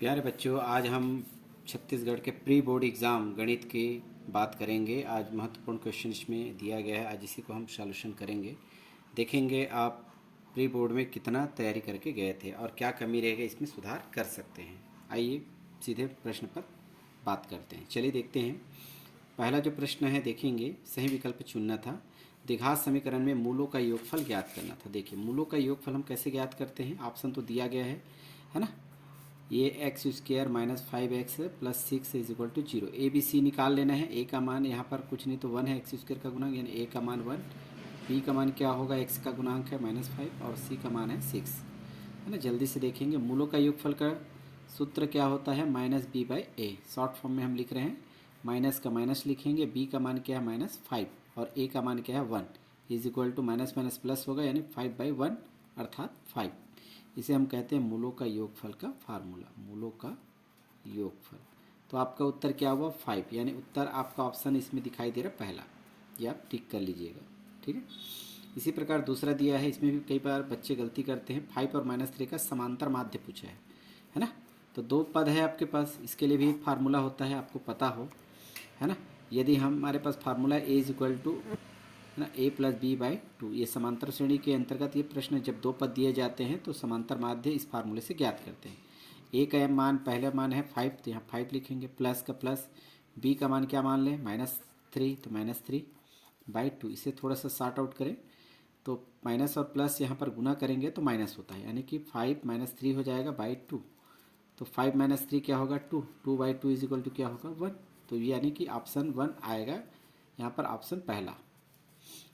प्यारे बच्चों, आज हम छत्तीसगढ़ के प्री बोर्ड एग्ज़ाम गणित की बात करेंगे। आज महत्वपूर्ण क्वेश्चन इसमें दिया गया है, आज इसी को हम सॉल्यूशन करेंगे। देखेंगे आप प्री बोर्ड में कितना तैयारी करके गए थे और क्या कमी रहेगी, इसमें सुधार कर सकते हैं। आइए सीधे प्रश्न पर बात करते हैं। चलिए देखते हैं। पहला जो प्रश्न है देखेंगे, सही विकल्प चुनना था। द्विघात समीकरण में मूलों का योगफल ज्ञात करना था। देखिए मूलों का योगफल हम कैसे ज्ञात करते हैं, ऑप्शन तो दिया गया है ना। ये x square minus 5x plus 6 is equal to 0। A B C निकाल लेना है। ए का मान यहाँ पर कुछ नहीं तो 1 है, एक्स स्क्र का गुणांक यानी ए का मान 1। बी का मान क्या होगा, एक्स का गुणांक है -5 और सी का मान है 6, है ना। जल्दी से देखेंगे मूलों का योगफल का सूत्र क्या होता है, -b/a। शॉर्ट फॉर्म में हम लिख रहे हैं, माइनस का माइनस लिखेंगे, बी का मान क्या है -5 और ए का मान क्या है 1 is equal to minus minus plus होगा यानी 5/1 अर्थात 5। इसे हम कहते हैं मूलों का योगफल का फार्मूला, मूलों का योगफल। तो आपका उत्तर क्या हुआ 5, यानी उत्तर आपका ऑप्शन इसमें दिखाई दे रहा है पहला, ये आप टिक कर लीजिएगा, ठीक है। इसी प्रकार दूसरा दिया है, इसमें भी कई बार बच्चे गलती करते हैं। 5 और -3 का समांतर माध्य पूछा है ना। तो दो पद है आपके पास, इसके लिए भी एक फार्मूला होता है, आपको पता हो, है ना। यदि हमारे पास formula A is equal to है ना a+b/2, ये समांतर श्रेणी के अंतर्गत ये प्रश्न, जब दो पद दिए जाते हैं तो समांतर माध्य इस फार्मूले से ज्ञात करते हैं। ए का मान पहला मान है 5, तो यहाँ 5 लिखेंगे, प्लस का प्लस, बी का मान क्या मान लें -3, तो -3/2। इसे थोड़ा सा सॉर्ट आउट करें तो माइनस और प्लस यहाँ पर गुना करेंगे तो माइनस होता है, यानी कि 5 - 3 हो जाएगा /2। तो 5 - 3 क्या होगा 2, 2/2 इज इक्वल टू क्या होगा 1। तो यानी कि ऑप्शन 1 आएगा यहाँ पर, ऑप्शन पहला।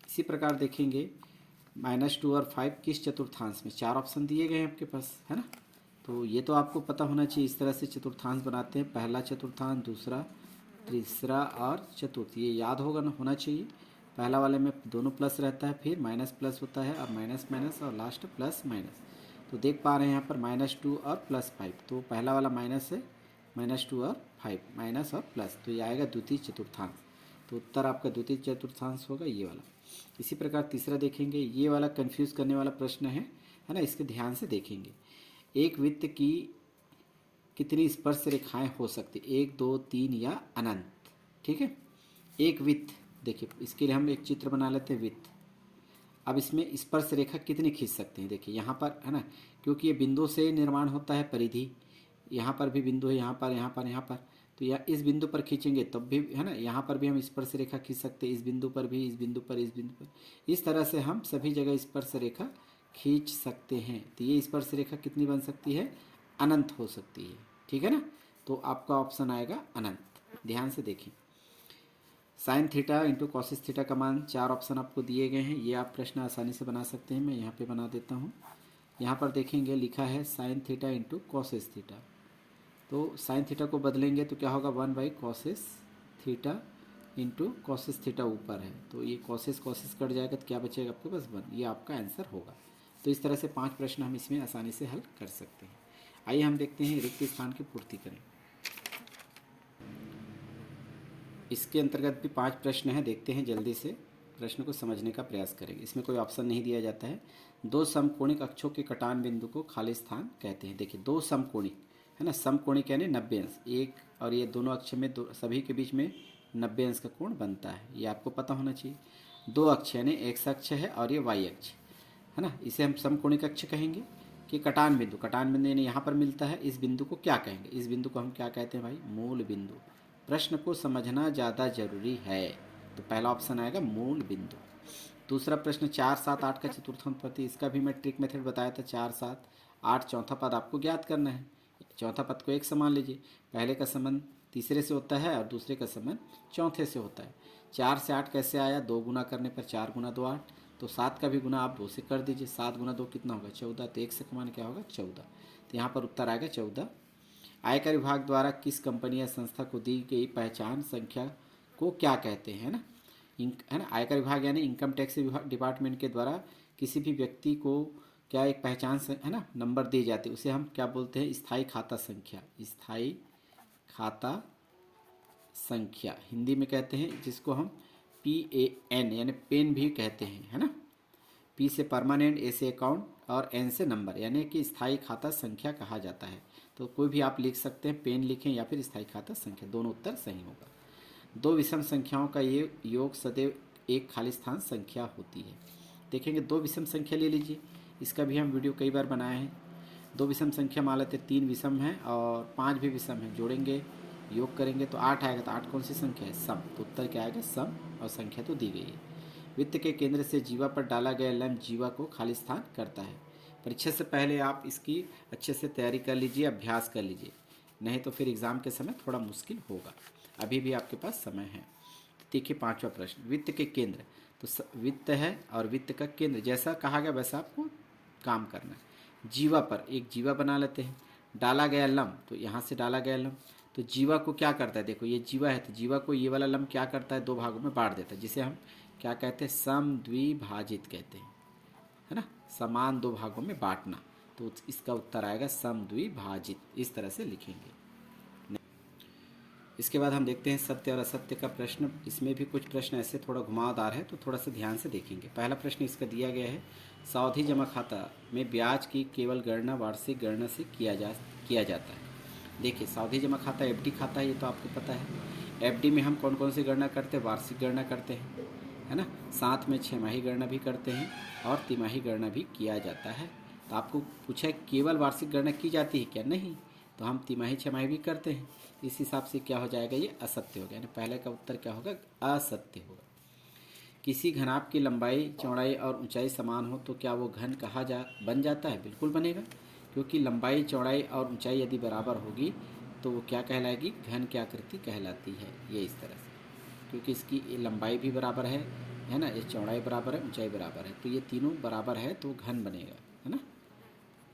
इसी प्रकार देखेंगे -2 और 5 किस चतुर्थांश में, चार ऑप्शन दिए गए हैं आपके पास, है ना। तो ये तो आपको पता होना चाहिए, इस तरह से चतुर्थांश बनाते हैं, पहला चतुर्थांश, दूसरा, तीसरा और चतुर्थ, ये याद होगा ना, होना चाहिए। पहला वाले में दोनों प्लस रहता है, फिर माइनस प्लस होता है, और माइनस माइनस और लास्ट प्लस माइनस। तो देख पा रहे हैं यहाँ पर -2 और +5, तो पहला वाला माइनस है, -2 और 5, माइनस और प्लस, तो ये आएगा द्वितीय चतुर्थांश। तो उत्तर आपका द्वितीय चतुर्थांश होगा ये वाला। इसी प्रकार तीसरा देखेंगे, ये वाला कंफ्यूज करने वाला प्रश्न है ना, इसके ध्यान से देखेंगे। एक वृत्त की कितनी स्पर्श रेखाएं हो सकती, 1 2 3 या अनंत, ठीक है। एक वृत्त, देखिए इसके लिए हम एक चित्र बना लेते हैं वृत्त। अब इसमें स्पर्श रेखा कितनी खींच सकते हैं, देखिए यहाँ पर है ना, क्योंकि ये बिंदु से निर्माण होता है परिधि, यहाँ पर भी बिंदु है, यहाँ पर यहाँ पर यहाँ पर, तो या इस बिंदु पर खींचेंगे तब भी है ना, यहाँ पर भी हम स्पर्श रेखा खींच सकते हैं, इस बिंदु पर भी, इस बिंदु पर, इस बिंदु पर, इस तरह से हम सभी जगह स्पर्श रेखा खींच सकते हैं। तो ये स्पर्श रेखा कितनी बन सकती है, अनंत हो सकती है, ठीक है ना। तो आपका ऑप्शन आएगा अनंत। ध्यान से देखें, साइन थीटा इंटू कॉसिस थीटा का मान, चार ऑप्शन आपको दिए गए हैं, ये आप प्रश्न आसानी से बना सकते हैं। मैं यहाँ पे बना देता हूँ। यहाँ पर देखेंगे लिखा है साइन थीटा इंटू कॉसिस थीटा, तो साइन थीटा को बदलेंगे तो क्या होगा 1/कॉसिस थीटा इंटू कॉसिस थीटा ऊपर है, तो ये कॉसिस कॉसिस कट जाएगा तो क्या बचेगा आपके पास 1, ये आपका आंसर होगा। तो इस तरह से 5 प्रश्न हम इसमें आसानी से हल कर सकते हैं। आइए हम देखते हैं रिक्त स्थान की पूर्ति करें। इसके अंतर्गत भी 5 प्रश्न हैं, देखते हैं जल्दी से प्रश्न को समझने का प्रयास करेंगे। इसमें कोई ऑप्शन नहीं दिया जाता है। दो समकोणिक अक्षों के कटान बिंदु को खाली स्थान कहते हैं। देखिए दो समकोणिक है ना, समकोणिक यानी 90 अंश, एक और ये दोनों अक्ष में सभी के बीच में 90 अंश का कोण बनता है, ये आपको पता होना चाहिए। दो अक्ष यानी एक्स अक्ष है और ये वाई अक्ष है ना, इसे हम समकोणिक अक्ष कहेंगे। कि कटान बिंदु, कटान बिंदु यानी यहाँ पर मिलता है, इस बिंदु को क्या कहेंगे, इस बिंदु को हम क्या कहते हैं भाई, मूल बिंदु। प्रश्न को समझना ज़्यादा जरूरी है, तो पहला ऑप्शन आएगा मूल बिंदु। दूसरा प्रश्न 4 7 8 का चतुर्थांश पति, इसका भी मैं ट्रिक मेथड बताया था। 4 7 8 चौथा पद आपको ज्ञात करना है। चौथा पद को एक समान लीजिए, पहले का संबंध तीसरे से होता है और दूसरे का संबंध चौथे से होता है। 4 से 8 कैसे आया, 2 गुना करने पर 4 गुना 2 8, तो 7 का भी गुना आप 2 से कर दीजिए, 7 गुना 2 कितना होगा 14, तो 1 से का मान क्या होगा 14, तो यहाँ पर उत्तर आएगा 14। आयकर विभाग द्वारा किस कंपनी या संस्था को दी गई पहचान संख्या को क्या कहते हैं ना, है ना। आयकर विभाग यानी इनकम टैक्स डिपार्टमेंट के द्वारा किसी भी व्यक्ति को क्या एक पहचान है ना नंबर दी जाती है, उसे हम क्या बोलते हैं, स्थायी खाता संख्या। स्थायी खाता संख्या हिंदी में कहते हैं, जिसको हम PAN यानी पेन भी कहते हैं, है ना। P से परमानेंट, A से अकाउंट और एन से नंबर, यानी कि स्थायी खाता संख्या कहा जाता है। तो कोई भी आप लिख सकते हैं, पेन लिखें या फिर स्थायी खाता संख्या, दोनों उत्तर सही होगा। दो विषम संख्याओं का ये योग सदैव एक खाली स्थान संख्या होती है। देखेंगे दो विषम संख्या ले लीजिए, इसका भी हम वीडियो कई बार बनाए हैं। दो विषम संख्या मान लेते 3 विषम है और 5 भी विषम है, जोड़ेंगे योग करेंगे तो 8 आएगा। तो 8 कौन सी संख्या है? सम। तो उत्तर क्या आएगा? सम। और संख्या तो दी गई है। वित्त के केंद्र से जीवा पर डाला गया लंब जीवा को खाली स्थान करता है। परीक्षा से पहले आप इसकी अच्छे से तैयारी कर लीजिए, अभ्यास कर लीजिए, नहीं तो फिर एग्ज़ाम के समय थोड़ा मुश्किल होगा। अभी भी आपके पास समय है। तो देखिए 5वां प्रश्न, वित्त के केंद्र। तो वित्त है और वित्त का केंद्र जैसा कहा गया वैसा आपको काम करना है। जीवा पर एक जीवा बना लेते हैं, डाला गया लंब, तो यहाँ से डाला गया लंब, तो जीवा को क्या करता है? देखो ये जीवा है, तो जीवा को ये वाला लंब क्या करता है? दो भागों में बांट देता है, जिसे हम क्या कहते हैं? समद्विभाजित कहते हैं, है ना, समान दो भागों में बांटना। तो इसका उत्तर आएगा समद्विभाजित। इस तरह से लिखेंगे। इसके बाद हम देखते हैं सत्य और असत्य का प्रश्न। इसमें भी कुछ प्रश्न ऐसे थोड़ा घुमावदार है, तो थोड़ा सा ध्यान से देखेंगे। पहला प्रश्न इसका दिया गया है, सावधि जमा खाता में ब्याज की केवल गणना वार्षिक गणना से किया जाता है। देखिए सावधि जमा खाता एफडी खाता है, ये तो आपको पता है। एफडी में हम कौन कौन सी गणना करते हैं? वार्षिक गणना करते हैं, है ना, साथ में छमाही गणना भी करते हैं और तिमाही गणना भी किया जाता है। तो आपको पूछा है केवल वार्षिक गणना की जाती है क्या? नहीं, तो हम तिमाही छमाही भी करते हैं। इस हिसाब से क्या हो जाएगा? ये असत्य हो गया, यानी पहले का उत्तर क्या होगा? असत्य होगा। किसी घनाभ की लंबाई चौड़ाई और ऊंचाई समान हो तो क्या वो घन बन जाता है? बिल्कुल बनेगा, क्योंकि लंबाई चौड़ाई और ऊंचाई यदि बराबर होगी तो वो क्या कहलाएगी? घन की आकृति कहलाती है। ये इस तरह से, क्योंकि इसकी लंबाई भी बराबर है ना, ये चौड़ाई बराबर है, ऊंचाई बराबर है, तो ये तीनों बराबर है तो घन बनेगा, है ना।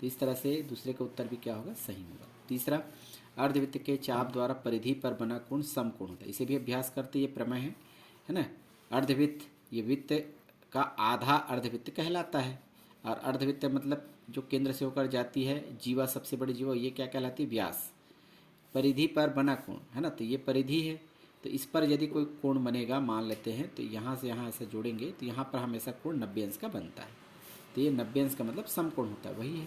तो इस तरह से दूसरे का उत्तर भी क्या होगा? सही होगा। तीसरा, अर्धवृत्त के चाप द्वारा परिधि पर बना कोण समकोण होता है। इसे भी अभ्यास करते, ये प्रमेय है ना। अर्धवृत्त, ये वृत्त का आधा अर्धवृत्त कहलाता है, और अर्धवृत्त मतलब जो केंद्र से होकर जाती है, जीवा सबसे बड़ी जीवा, ये क्या कहलाती है? व्यास। परिधि पर बना कोण, है ना, तो ये परिधि है। तो इस पर यदि कोई कोण बनेगा, मान लेते हैं, तो यहाँ से यहाँ ऐसा जोड़ेंगे तो यहाँ पर हमेशा कोण 90 अंश का बनता है। तो ये 90 अंश का मतलब समकोण होता है, वही है।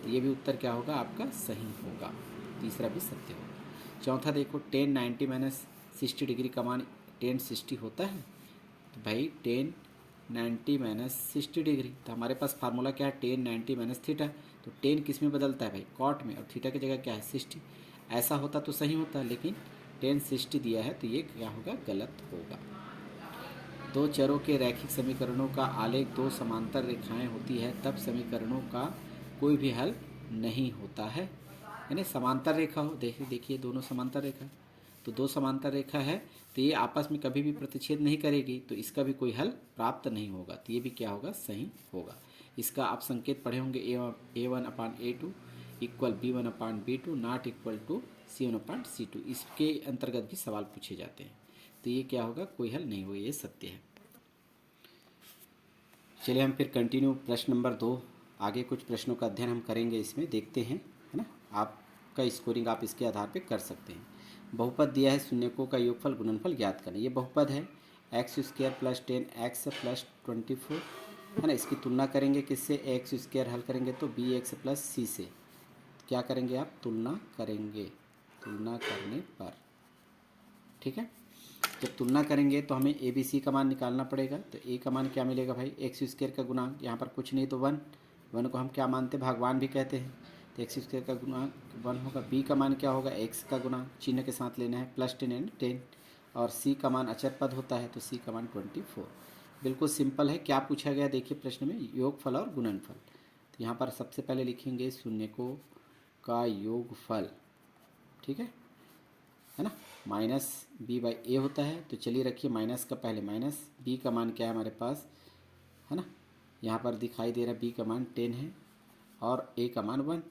तो ये भी उत्तर क्या होगा? आपका सही होगा। तीसरा भी सत्य होगा। चौथा देखो, 10 90 माइनस 60 डिग्री का मान 10 60 होता है। तो भाई 10 90 माइनस 60 डिग्री, तो हमारे पास फार्मूला क्या है? 10 90 माइनस थीटा। तो 10 किस में बदलता है भाई? कॉट में, और थीटा की जगह क्या है? 60। ऐसा होता तो सही होता, लेकिन 10 60 दिया है, तो ये क्या होगा? गलत होगा। दो चरों के रैखिक समीकरणों का आलेख दो समांतर रेखाएं होती है तब समीकरणों का कोई भी हल नहीं होता है। यानी समांतर रेखा हो, देखिए दोनों समांतर रेखा, तो दो समांतर रेखा है तो ये आपस में कभी भी प्रतिच्छेद नहीं करेगी, तो इसका भी कोई हल प्राप्त नहीं होगा। तो ये भी क्या होगा? सही होगा। इसका आप संकेत पढ़े होंगे, A1/A2 equal B1/B2 not equal to C1/C2। इसके अंतर्गत भी सवाल पूछे जाते हैं। तो ये क्या होगा? कोई हल नहीं होगा, ये सत्य है। चलिए हम फिर कंटिन्यू प्रश्न नंबर 2, आगे कुछ प्रश्नों का अध्ययन हम करेंगे, इसमें देखते हैं, है ना। आपका स्कोरिंग आप इसके आधार पे कर सकते हैं। बहुपद दिया है, शून्यकों का योगफल गुणनफल ज्ञात करना। ये बहुपद है x² + 10x + 24, है ना। इसकी तुलना करेंगे किससे? x² हल करेंगे तो bx + c से। क्या करेंगे आप? तुलना करेंगे, तुलना करने पर, ठीक है। जब तुलना करेंगे तो हमें ए बी सी का मान निकालना पड़ेगा। तो ए का मान क्या मिलेगा भाई? x² का गुणांक, यहाँ पर कुछ नहीं तो 1 को हम क्या मानते हैं? भगवान भी कहते हैं। तो x² का गुणांक 1 होगा। b का मान क्या होगा? x का गुणांक, चिन्ह के साथ लेना है, +10 एंड 10। और c का मान अचर पद होता है, तो c का मान 24। बिल्कुल सिंपल है। क्या पूछा गया देखिए प्रश्न में? योगफल और गुणनफल। तो यहाँ पर सबसे पहले लिखेंगे शून्यकों का योगफल, ठीक है ना, -b/a होता है। तो चलिए रखिए माइनस का पहले माइनस, b का मान क्या है हमारे पास, है ना, यहाँ पर दिखाई दे रहा है b का मान 10 है और a का मान 1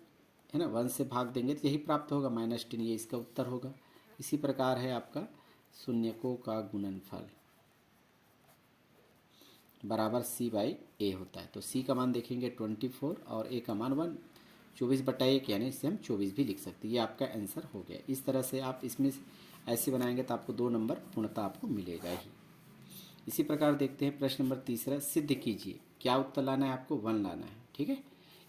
है ना। 1 से भाग देंगे तो यही प्राप्त होगा, -10, ये इसका उत्तर होगा। इसी प्रकार है आपका शून्यकों का गुणनफल बराबर c/a होता है। तो c का मान देखेंगे 24 और a का मान 1, 24/1, यानी इससे हम 24 भी लिख सकते हैं। ये आपका आंसर हो गया। इस तरह से आप इसमें ऐसे बनाएंगे तो आपको 2 नंबर पूर्णतः आपको मिलेगा ही। इसी प्रकार देखते हैं प्रश्न नंबर तीसरा, सिद्ध कीजिए। क्या उत्तर लाना है आपको? 1 लाना है, ठीक है।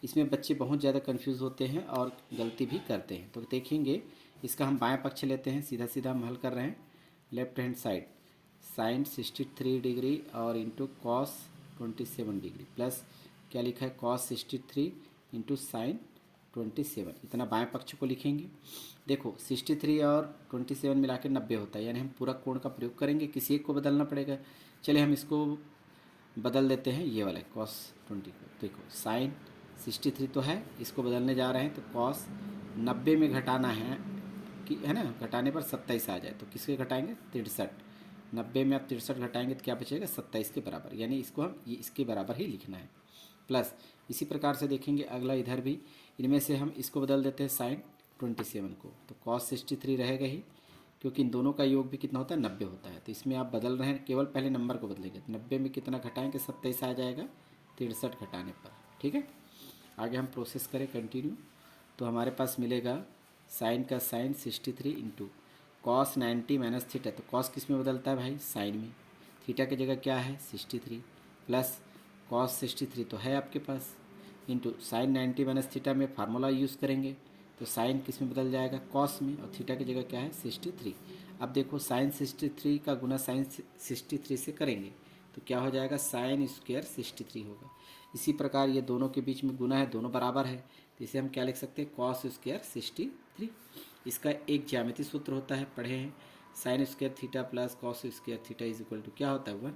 इसमें बच्चे बहुत ज़्यादा कंफ्यूज होते हैं और गलती भी करते हैं। तो देखेंगे, इसका हम बाएं पक्ष लेते हैं, सीधा सीधा हम हल कर रहे हैं। Left hand side sine 63 degree और इंटू कॉस 27 डिग्री प्लस क्या लिखा है कॉस 63 इंटू साइन 27, इतना बाएं पक्ष को लिखेंगे। देखो 63 और 27 मिला के 90 होता है, यानी हम पूरा कोण का प्रयोग करेंगे, किसी एक को बदलना पड़ेगा। चलिए हम इसको बदल देते हैं, ये वाला कॉस 20 को। देखो साइन 63 तो है, इसको बदलने जा रहे हैं तो कॉस 90 में घटाना है कि है ना, घटाने पर 27 आ जाए तो किसके घटाएंगे 63। 90 में आप 63 घटाएंगे तो क्या बचेगा 27 के बराबर, यानी इसको हम ये इसके बराबर ही लिखना है। प्लस इसी प्रकार से देखेंगे अगला इधर भी, इनमें से हम इसको बदल देते हैं साइन 27 को, तो कॉस 63 रहेगा ही, क्योंकि इन दोनों का योग भी कितना होता है 90 होता है। तो इसमें आप बदल रहे हैं, केवल पहले नंबर को बदलेंगे, 90 में कितना घटाएंगे 27 आ जाएगा 63 घटाने पर। ठीक है, आगे हम प्रोसेस करें कंटिन्यू, तो हमारे पास मिलेगा साइन का sine 63 into cos 90 minus theta, तो कॉस किस में बदलता है भाई साइन में, थीटा की जगह क्या है 63 प्लस कॉस 63 तो है आपके पास इंटू साइन 90 माइनस थीटा में फार्मूला यूज़ करेंगे, तो साइन किस में बदल जाएगा कॉस में, और थीटा की जगह क्या है 63। अब देखो साइन 63 का गुना साइन 63 से करेंगे तो क्या हो जाएगा साइन स्क्वायर 63 होगा। इसी प्रकार ये दोनों के बीच में गुना है, दोनों बराबर है, तो इसे हम क्या लिख सकते हैं कॉस स्क्वायर 63। इसका एक ज्यामितीय सूत्र होता है, पढ़े हैं, sine square theta plus cos square theta is equal to क्या होता है 1,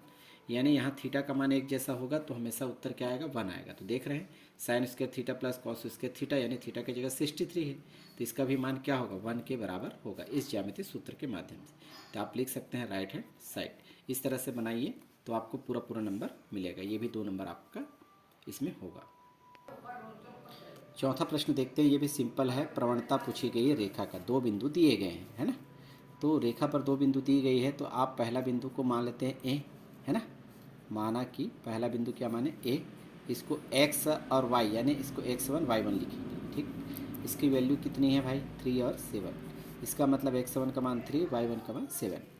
यानी यहाँ थीटा का मान एक जैसा होगा तो हमेशा उत्तर क्या आएगा 1 आएगा। तो देख रहे हैं sine square theta plus cos square theta, यानी थीटा की जगह 63 है, तो इसका भी मान क्या होगा 1 के बराबर होगा इस ज्यामितीय सूत्र के माध्यम से। तो आप लिख सकते हैं राइट हैंड साइड। इस तरह से बनाइए तो आपको पूरा पूरा नंबर मिलेगा, ये भी 2 नंबर आपका इसमें होगा। चौथा प्रश्न देखते हैं, ये भी सिंपल है, प्रवणता पूछी गई है रेखा का, 2 बिंदु दिए गए हैं, है ना। तो रेखा पर 2 बिंदु दी गई है, तो आप पहला बिंदु को मान लेते हैं ए, है ना, माना कि पहला बिंदु क्या माने ए, इसको x और y यानी इसको x1 y1 लिखेंगे। ठीक, इसकी वैल्यू कितनी है भाई 3 और 7, इसका मतलब x1 का मान 3 y1 का मान 7।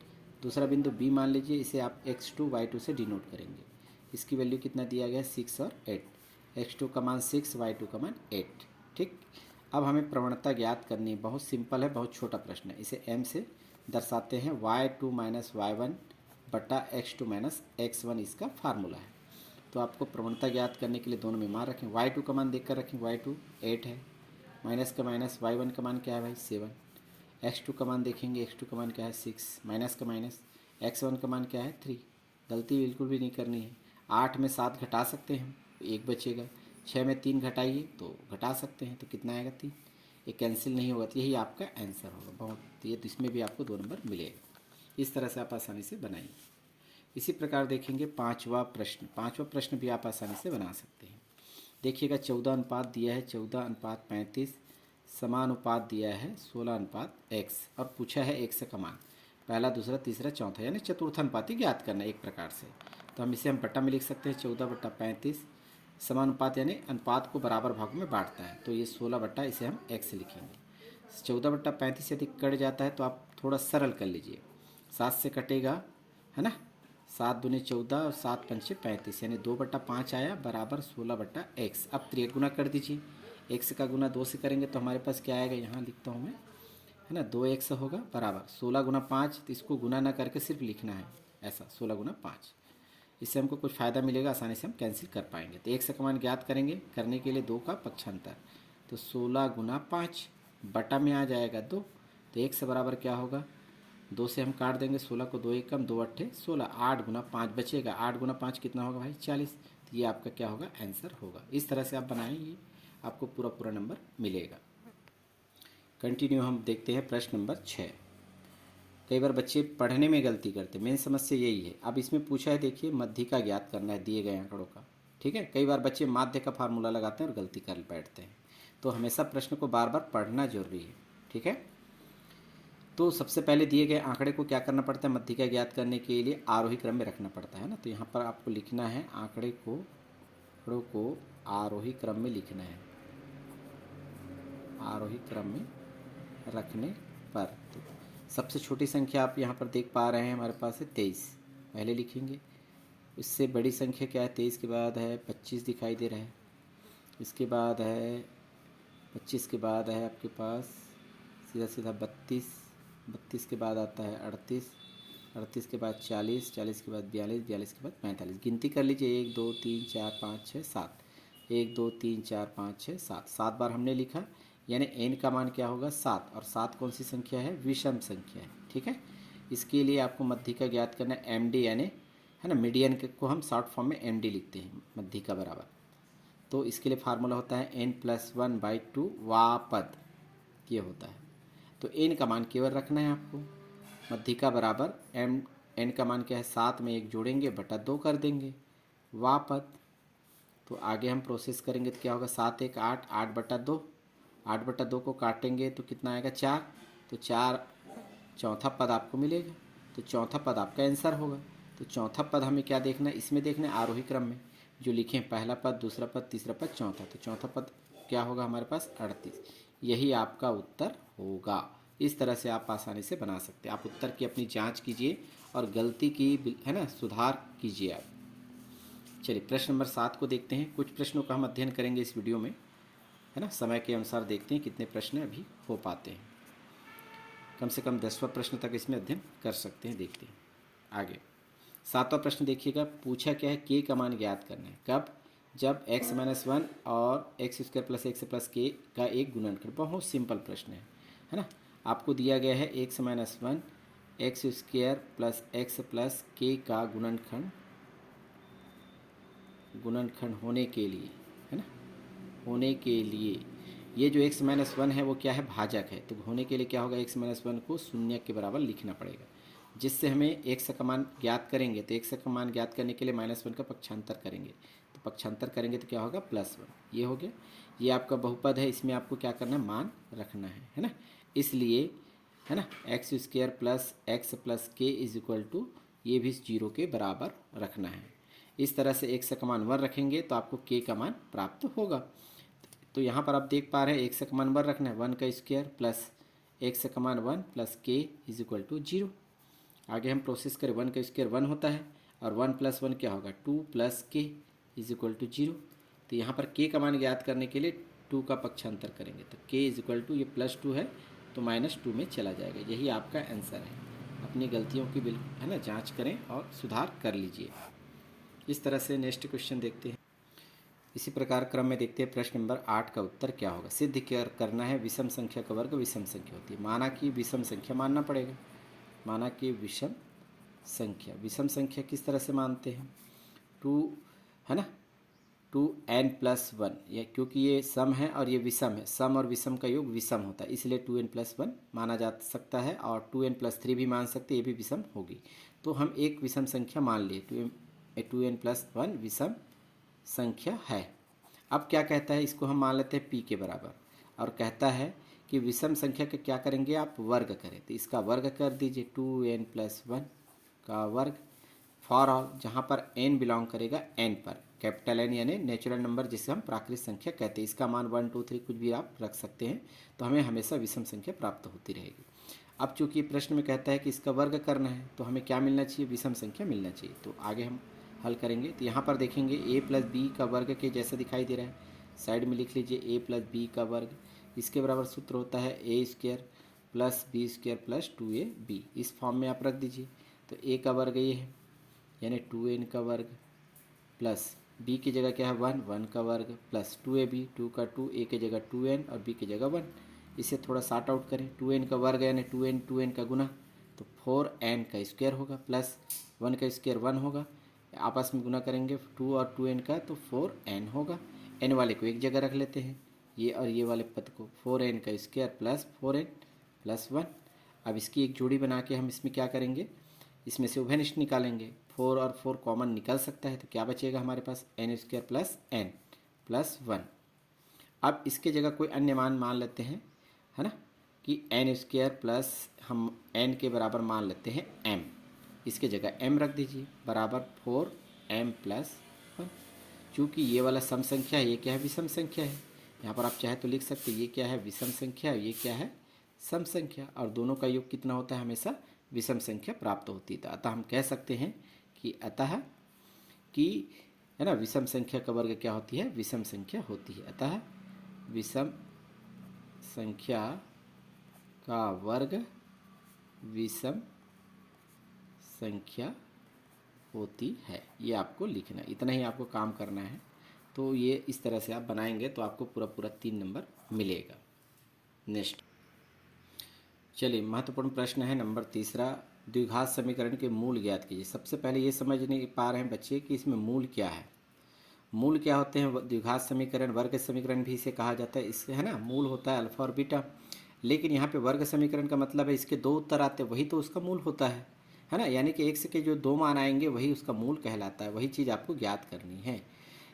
दूसरा बिंदु b मान लीजिए, इसे आप x2 y2 से डिनोट करेंगे, इसकी वैल्यू कितना दिया गया 6 और 8, x2 का मान 6 y2 का मान 8। ठीक, अब हमें प्रवणता ज्ञात करनी है, बहुत सिंपल है, बहुत छोटा प्रश्न है, इसे m से दर्शाते हैं, y2 माइनस y1 बटा x2 माइनस x1 इसका फार्मूला है। तो आपको प्रवणता ज्ञात करने के लिए दोनों में मान रखें, y2 का मान देख कर रखें, y2 8 है, माइनस का माइनस y1 का मान क्या है भाई 7, x2 का मान देखेंगे, x2 का मान क्या है 6, माइनस का माइनस x1 का मान क्या है 3। गलती बिल्कुल भी नहीं करनी है, 8 में 7 घटा सकते हैं, 1 बचेगा, 6 में 3 घटाइए तो घटा सकते हैं, तो कितना आएगा 3, ये कैंसिल नहीं होगा, तो यही आपका आंसर होगा। बहुत ये, तो इसमें भी आपको 2 नंबर मिलेगा। इस तरह से आप आसानी से बनाइए। इसी प्रकार देखेंगे पांचवा प्रश्न भी आप आसानी से बना सकते हैं। देखिएगा 14 अनुपात दिया है 14:35, समानुपात दिया है 16:x, और पूछा है x का मान, पहला दूसरा तीसरा चौथा, यानी चतुर्थानुपाती ज्ञात करना है एक प्रकार से। तो हम इसे हम बट्टा में लिख सकते हैं 14/35, समानुपात यानी अनुपात को बराबर भागों में बांटता है, तो ये 16 बट्टा, इसे हम x लिखेंगे। 14/35 यदि कट जाता है तो आप थोड़ा सरल कर लीजिए, 7 से कटेगा, है ना, 7 दूनी 14 और 7 पंचे 35, यानी 2/5 आया बराबर 16/x। अब त्रिगुना कर दीजिए, x का गुना 2 से करेंगे तो हमारे पास क्या आएगा, यहाँ लिखता हूँ मैं, है ना, 2x होगा बराबर 16 × 5, तो इसको गुना ना करके सिर्फ लिखना है ऐसा 16 × 5, इससे हमको कुछ फ़ायदा मिलेगा, आसानी से हम कैंसिल कर पाएंगे। तो x का मान ज्ञात करेंगे, करने के लिए 2 का पक्षांतर, तो 16 × 5 बटा में आ जाएगा 2, तो x बराबर क्या होगा, 2 से हम काट देंगे, 16 को 2 एकम 2 अट्ठे 16, 8 × 5 बचेगा, 8 × 5 कितना होगा भाई 40, तो ये आपका क्या होगा आंसर होगा। इस तरह से आप बनाएंगे, आपको पूरा पूरा नंबर मिलेगा। कंटिन्यू हम देखते हैं प्रश्न नंबर 6। कई बार बच्चे पढ़ने में गलती करते हैं, मेन समस्या यही है। अब इसमें पूछा है, देखिए मध्य का ज्ञात करना है दिए गए आंकड़ों का। ठीक है, कई बार बच्चे माध्य का फार्मूला लगाते हैं और गलती कर बैठते हैं, तो हमेशा प्रश्न को बार बार पढ़ना जरूरी है। ठीक है, तो सबसे पहले दिए गए आंकड़े को क्या करना पड़ता है, मध्य का ज्ञात करने के लिए आरोही क्रम में रखना पड़ता है ना। तो यहाँ पर आपको लिखना है आंकड़ों को आरोही क्रम में लिखना है, आरोही क्रम में रखने पर तो सबसे छोटी संख्या आप यहाँ पर देख पा रहे हैं हमारे पास है 23, पहले लिखेंगे। इससे बड़ी संख्या क्या है, 23 के बाद है 25 दिखाई दे रहा है, इसके बाद है 25 के बाद है आपके पास सीधा सीधा 32, 32 के बाद आता है 38, 38 के बाद 40, 40 के बाद 42, 42 के बाद 45। गिनती कर लीजिए 1 2 3 4 5 6 7, 1 2 3 4 5 6 7, 7 बार हमने लिखा, यानी n का मान क्या होगा 7, और 7 कौन सी संख्या है, विषम संख्या है। ठीक है, इसके लिए आपको मध्यिका ज्ञात करना है MD, यानी है ना, मीडियन को हम शॉर्ट फॉर्म में MD लिखते हैं, मध्यिका बराबर। तो इसके लिए फार्मूला होता है n+1/2 वापद, ये होता है। तो n का मान केवल रखना है आपको, मध्यिका बराबर n का मान क्या है 7 में 1 जोड़ेंगे बटा 2 कर देंगे वापद। तो आगे हम प्रोसेस करेंगे तो क्या होगा 7 1 8, 8/2, 8/2 को काटेंगे तो कितना आएगा 4, तो 4 चौथा पद आपको मिलेगा, तो चौथा पद आपका आंसर होगा। तो चौथा पद हमें क्या देखना है, इसमें देखना है आरोही क्रम में, जो लिखे हैं पहला पद, दूसरा पद, तीसरा पद, चौथा। तो चौथा पद क्या होगा हमारे पास 38, यही आपका उत्तर होगा। इस तरह से आप आसानी से बना सकते हैं। आप उत्तर की अपनी जांच कीजिए और गलती की है ना सुधार कीजिए आप। चलिए प्रश्न नंबर 7 को देखते हैं। कुछ प्रश्नों का हम अध्ययन करेंगे इस वीडियो में, है ना, समय के अनुसार देखते हैं कितने प्रश्न अभी हो पाते हैं। कम से कम 10वां प्रश्न तक इसमें अध्ययन कर सकते हैं। देखते हैं आगे 7वां प्रश्न देखिएगा। पूछा क्या है, के का मान ज्ञात करना है। कब, जब x-1 और x² + x + k का एक गुणनखंड। बहुत सिंपल प्रश्न है ना। आपको दिया गया है x-1 x² + x + k का गुणनखंड होने के लिए, है ना, होने के लिए ये जो x-1 है वो क्या है, भाजक है। तो होने के लिए क्या होगा, x-1 को शून्य के बराबर लिखना पड़ेगा, जिससे हमें x का मान ज्ञात करेंगे। तो x का मान ज्ञात करने के लिए -1 का पक्षांतर करेंगे, तो पक्षांतर करेंगे तो क्या होगा +1, ये हो गया। ये आपका बहुपद है, इसमें आपको क्या करना है, मान रखना है ना। इसलिए है ना x² + x + k = ये भी 0 के बराबर रखना है। इस तरह से x का मान 1 रखेंगे तो आपको k का मान प्राप्त होगा। तो यहाँ पर आप देख पा रहे हैं x का मान 1 रखना है, 1 का स्क्वायर प्लस x का मान 1 प्लस k = 0। आगे हम प्रोसेस करें, 1 का स्क्वायर 1 होता है, और 1 + 1 क्या होगा 2 + k = 0। तो यहाँ पर k का मान ज्ञात करने के लिए 2 का पक्षांतर करेंगे, तो k = ये +2 है तो -2 में चला जाएगा। यही आपका आंसर है। अपनी गलतियों की बिल्कुल है ना जांच करें और सुधार कर लीजिए। इस तरह से नेक्स्ट क्वेश्चन देखते हैं। इसी प्रकार क्रम में देखते हैं प्रश्न नंबर 8 का उत्तर क्या होगा। सिद्ध करना है विषम संख्या का वर्ग विषम संख्या होती है। माना कि विषम संख्या मानना पड़ेगा, माना कि विषम संख्या किस तरह से मानते हैं, 2 है ना, 2n+1, ये क्योंकि ये सम है और ये विषम है, सम और विषम का योग विषम होता है, इसलिए 2n+1 माना जा सकता है, और 2n+3 भी मान सकते हैं, ये भी विषम होगी। तो हम एक विषम संख्या मान लिए, 2n+1 विषम संख्या है। अब क्या कहता है, इसको हम मान लेते हैं p के बराबर, और कहता है कि विषम संख्या का क्या करेंगे आप, वर्ग करें। तो इसका वर्ग कर दीजिए, 2n+1 का वर्ग फॉर ऑल, जहाँ पर n बिलोंग करेगा n पर, कैपिटल N यानी नेचुरल नंबर जिसे हम प्राकृत संख्या कहते हैं। इसका मान 1 2 3 कुछ भी आप रख सकते हैं, तो हमें हमेशा विषम संख्या प्राप्त होती रहेगी। अब चूंकि प्रश्न में कहता है कि इसका वर्ग करना है, तो हमें क्या मिलना चाहिए, विषम संख्या मिलना चाहिए। तो आगे हम हल करेंगे। तो यहाँ पर देखेंगे a + b का वर्ग के जैसा दिखाई दे रहा है, साइड में लिख लीजिए a + b का वर्ग। इसके बराबर सूत्र होता है a² + b² + 2ab। इस फॉर्म में आप रख दीजिए। तो a का वर्ग ये है, यानी 2n का वर्ग, प्लस b की जगह क्या है 1 का वर्ग, प्लस 2ab, 2 का 2, a की जगह 2n और b की जगह 1। इसे थोड़ा सॉर्ट आउट करें, 2n का वर्ग यानी 2n का गुना, तो 4n का स्क्वायर होगा, प्लस 1 का स्क्वायर 1 होगा, आपस में गुना करेंगे 2 और 2n का, तो 4n होगा। n वाले को एक जगह रख लेते हैं, ये और ये वाले पद को, 4n का स्क्वायर प्लस 4n प्लस 1। अब इसकी एक जोड़ी बना के हम इसमें क्या करेंगे, इसमें से उभयनिष्ठ निकालेंगे। 4 और 4 कॉमन निकल सकता है, तो क्या बचेगा हमारे पास, n² प्लस n प्लस 1। अब इसके जगह कोई अन्य मान मान लेते हैं, है ना, कि n² प्लस हम n के बराबर मान लेते हैं m, इसके जगह m रख दीजिए, बराबर 4m प्लस 1। चूँकि ये वाला सम संख्या है, ये क्या है, विषम संख्या है। यहाँ पर आप चाहे तो लिख सकते हैं, ये क्या है, विषम संख्या, ये क्या है, सम संख्या, और दोनों का योग कितना होता है, हमेशा विषम संख्या प्राप्त होती है। अतः हम कह सकते हैं कि है ना। विषम संख्या का वर्ग क्या होती है? विषम संख्या होती है। अतः विषम संख्या का वर्ग विषम संख्या होती है। ये आपको लिखना है, इतना ही आपको काम करना है। तो ये इस तरह से आप बनाएंगे तो आपको पूरा पूरा 3 नंबर मिलेगा। नेक्स्ट चलिए, महत्वपूर्ण प्रश्न है नंबर तीसरा, द्विघात समीकरण के मूल ज्ञात कीजिए। सबसे पहले ये समझ नहीं पा रहे हैं बच्चे कि इसमें मूल क्या है। मूल क्या होते हैं? द्विघात समीकरण, वर्ग समीकरण भी इसे कहा जाता है। इससे है ना, मूल होता है अल्फा और बीटा। लेकिन यहाँ पे वर्ग समीकरण का मतलब है इसके 2 उत्तर आते हैं, वही तो उसका मूल होता है ना। यानी कि x के जो 2 मान आएंगे वही उसका मूल कहलाता है। वही चीज़ आपको ज्ञात करनी है।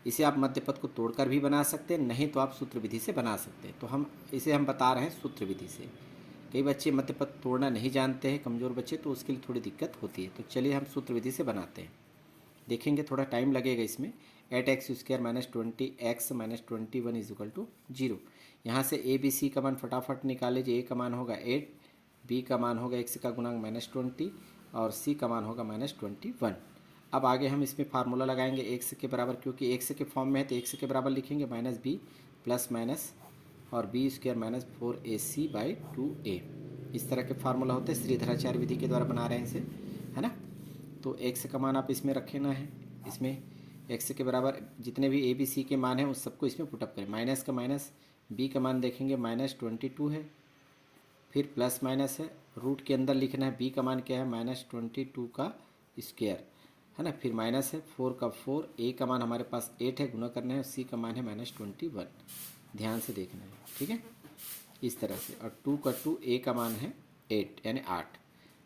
इसे आप मध्यपद को तोड़कर भी बना सकते हैं, नहीं तो आप सूत्र विधि से बना सकते हैं। तो हम बता रहे हैं सूत्र विधि से। कई बच्चे मध्यपद तोड़ना नहीं जानते हैं, कमज़ोर बच्चे, तो उसके लिए थोड़ी दिक्कत होती है। तो चलिए हम सूत्र विधि से बनाते हैं। देखेंगे थोड़ा टाइम लगेगा इसमें। 8x² - 20x - 21 = 0। यहाँ से ए बी सी का मान फटाफट निकाल लीजिए। ए का मान होगा 8, बी का मान होगा x का गुणांक -20 और सी का मान होगा -21। अब आगे हम इसमें फार्मूला लगाएंगे x के बराबर, क्योंकि x के फॉर्म में है तो x के बराबर लिखेंगे -b प्लस माइनस और b² - 4ac/2a। इस तरह के फार्मूला होते हैं, श्रीधराचार्य विधि के द्वारा बना रहे हैं इसे, है ना। तो x का मान आप इसमें रखना है। इसमें x के बराबर जितने भी a b c के मान हैं उस सबको इसमें पुटअप करें। माइनस का माइनस, b का मान देखेंगे -22 है, फिर प्लस माइनस है, रूट के अंदर लिखना है। b का मान क्या है? -22 का स्क्वायर, है ना। फिर माइनस है 4 का 4, a का मान हमारे पास 8 है, गुना करना है। c का मान है -21। ध्यान से देखना है, ठीक है, इस तरह से। और 2 का 2, a का मान है 8 यानी 8।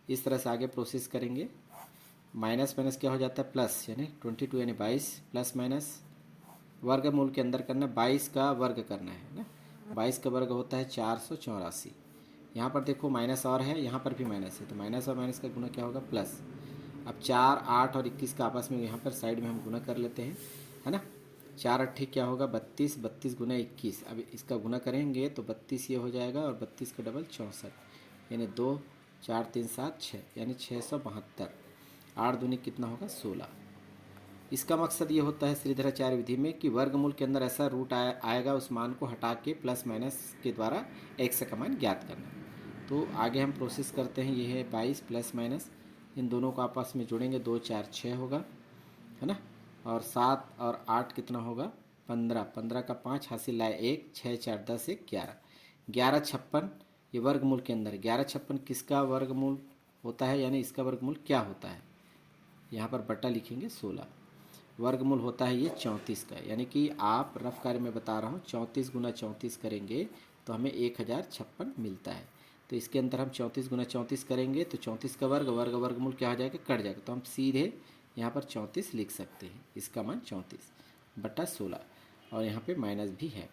इस तरह से आगे प्रोसेस करेंगे। माइनस माइनस क्या हो जाता है? प्लस, यानी 22 यानी 22, प्लस माइनस वर्गमूल के अंदर करना है, 22 का वर्ग करना है ना। 22 का वर्ग होता है 484। यहाँ पर देखो माइनस और है, यहाँ पर भी माइनस है, तो माइनस और माइनस का गुना क्या होगा? प्लस। अब 4, 8 और 21 का आपस में यहाँ पर साइड में हम गुना कर लेते हैं, है ना। 4 8 क्या होगा? 32, 32 गुना 21। अब इसका गुना करेंगे तो 32 ये हो जाएगा और 32 का डबल 64, यानी 2 4 3 7 6, यानी 672। 8 दूनी कितना होगा? 16। इसका मकसद ये होता है श्रीधराचार्य विधि में कि वर्गमूल के अंदर ऐसा रूट आएगा, उस मान को हटा के प्लस माइनस के द्वारा x का मान ज्ञात करना। तो आगे हम प्रोसेस करते हैं। ये है 22 प्लस माइनस, इन दोनों को आपस में जोड़ेंगे, 2 4 6 होगा, है ना। और 7 और 8 कितना होगा? 15, 15 का 5 हासिल लाए 1, 6 4 10 1 11, 11 56। ये वर्गमूल के अंदर 11 56 किसका वर्गमूल होता है, यानी इसका वर्गमूल क्या होता है? यहाँ पर बटा लिखेंगे 16। वर्गमूल होता है ये 34 का, यानी कि आप रफ कार्य में बता रहा हूँ, 34 गुना 34 करेंगे तो हमें 1056 मिलता है। तो इसके अंदर हम 34 गुना 34 करेंगे तो 34 का वर्गमूल क्या हो जाएगा? कट जाएगा। तो हम सीधे यहाँ पर 34 लिख सकते हैं। इसका मान 34 बटा 16, और यहाँ पे माइनस भी है।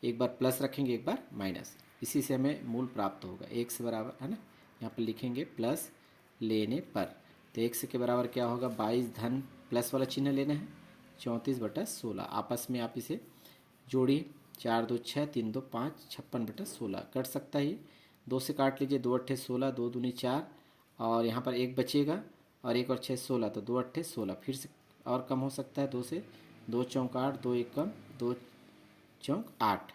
एक बार प्लस रखेंगे, एक बार माइनस, इसी से हमें मूल प्राप्त होगा। x बराबर, है ना, यहाँ पर लिखेंगे प्लस लेने पर, तो x के बराबर क्या होगा? 22 धन प्लस वाला चिन्ह लेना है, 34 बटा 16। आपस में आप इसे जोड़िए, 4 2 6, 3 2 5, 56 बटा 16। कट सकता है ये, 2 से काट लीजिए, 2 8 16, 2 दूनी 4, और यहाँ पर 1 बचेगा, और 1 और 6 16, तो 2 8 16। फिर से और कम हो सकता है 2 से, 2 चौक 8, 2 1 कम, 2 चौक 8,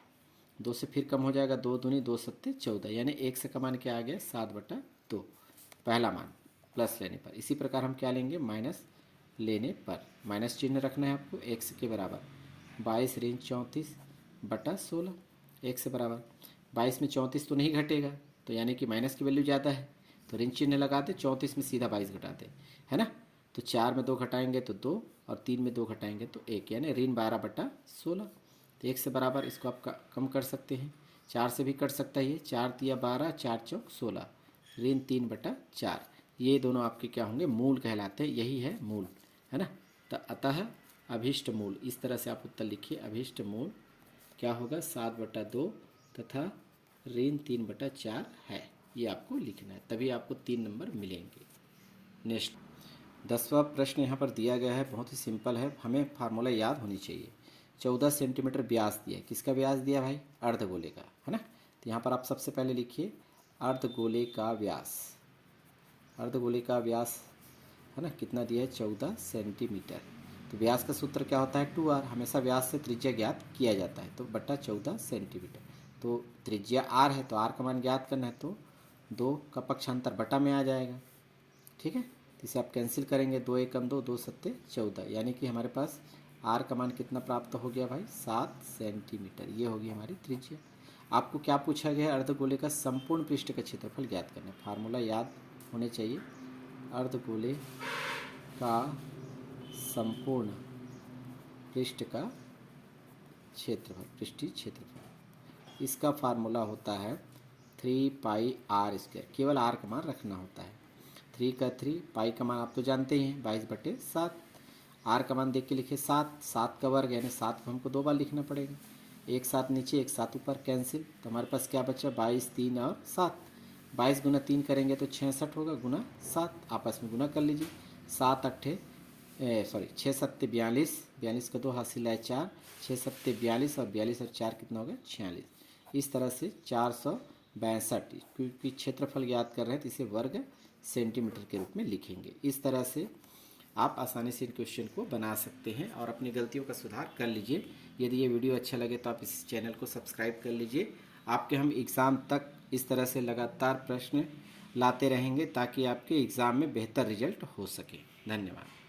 2 से फिर कम हो जाएगा, 2 दूनी 2 सत्ते 14, यानी x का मान क्या आ गया? 7 बटा 2, पहला मान प्लस लेने पर। इसी प्रकार हम क्या लेंगे? माइनस लेने पर, माइनस चिन्ह रखना है आपको। x के बराबर 22 ऋण 34 बटा 16, x बराबर 22 में 34 तो नहीं घटेगा, तो यानी कि माइनस की वैल्यू ज़्यादा है, तो ऋण चिन्ह लगाते, 34 में सीधा 22 घटाते, है ना। तो 4 में 2 घटाएंगे तो 2, और 3 में 2 घटाएंगे तो 1, यानी ऋण 12 बटा 16। तो 1 से बराबर इसको आप कम कर सकते हैं, 4 से भी कट सकता है ये, 4 तिया 12, 4 चौक 16, ऋण 3 बटा 4। ये दोनों आपके क्या होंगे? मूल कहलाते हैं। यही है मूल, है ना। तो अतः अभीष्ट मूल, इस तरह से आप उत्तर लिखिए। अभीष्ट मूल क्या होगा? 7 बटा 2 तथा ऋण 3 बटा 4 है। ये आपको लिखना है, तभी आपको 3 नंबर मिलेंगे। नेक्स्ट 10वां प्रश्न यहाँ पर दिया गया है, बहुत ही सिंपल है, हमें फार्मूला याद होनी चाहिए। 14 सेंटीमीटर व्यास दिया है। किसका व्यास दिया भाई? अर्धगोले का, है ना। तो यहाँ पर आप सबसे पहले लिखिए अर्धगोले का व्यास। अर्धगोले का व्यास, है ना, कितना दिया है? 14 सेंटीमीटर। तो व्यास का सूत्र क्या होता है 2r, हमेशा व्यास से त्रिज्या ज्ञात किया जाता है, तो बटा 14 सेंटीमीटर। तो त्रिज्या r है तो r का मान ज्ञात करना है, तो 2 का पक्षांतर बटा में आ जाएगा। ठीक है, तो इसे आप कैंसिल करेंगे, 2 एकम 2, 2 सत्ते 14, यानी कि हमारे पास r का मान कितना प्राप्त हो गया भाई 7 सेंटीमीटर। ये होगी हमारी त्रिज्या। आपको क्या पूछा गया है, अर्धगोले का संपूर्ण पृष्ठ का क्षेत्रफल ज्ञात करना है। फार्मूला याद होने चाहिए, अर्धगोले का संपूर्ण पृष्ठ का क्षेत्रफल, पृष्ठीय क्षेत्रफल, इसका फार्मूला होता है 3πr²। केवल r का मान रखना होता है, 3 का 3, पाई का मान आप तो जानते ही हैं 22/7, r का मान देख के लिखिए 7, 7 का वर्ग यानी 7 को हमको 2 बार लिखना पड़ेगा, एक 7 नीचे एक 7 ऊपर, कैंसिल। तो हमारे पास क्या बचा 22, 3 और 7, 22 गुना 3 करेंगे तो 66 होगा, गुना 7 आपस में गुना कर लीजिए, 7 अट्ठे 6 सत्ते 42, 42 का 2 हासिल है 4, 6 सत्ते 42 और 42 और 4 कितना होगा 46। इस तरह से 462, क्योंकि क्षेत्रफल ज्ञात कर रहे हैं तो इसे वर्ग सेंटीमीटर के रूप में लिखेंगे। इस तरह से आप आसानी से इन क्वेश्चन को बना सकते हैं और अपनी गलतियों का सुधार कर लीजिए। यदि ये वीडियो अच्छा लगे तो आप इस चैनल को सब्सक्राइब कर लीजिए। आपके हम एग्ज़ाम तक इस तरह से लगातार प्रश्न लाते रहेंगे ताकि आपके एग्ज़ाम में बेहतर रिजल्ट हो सके। धन्यवाद।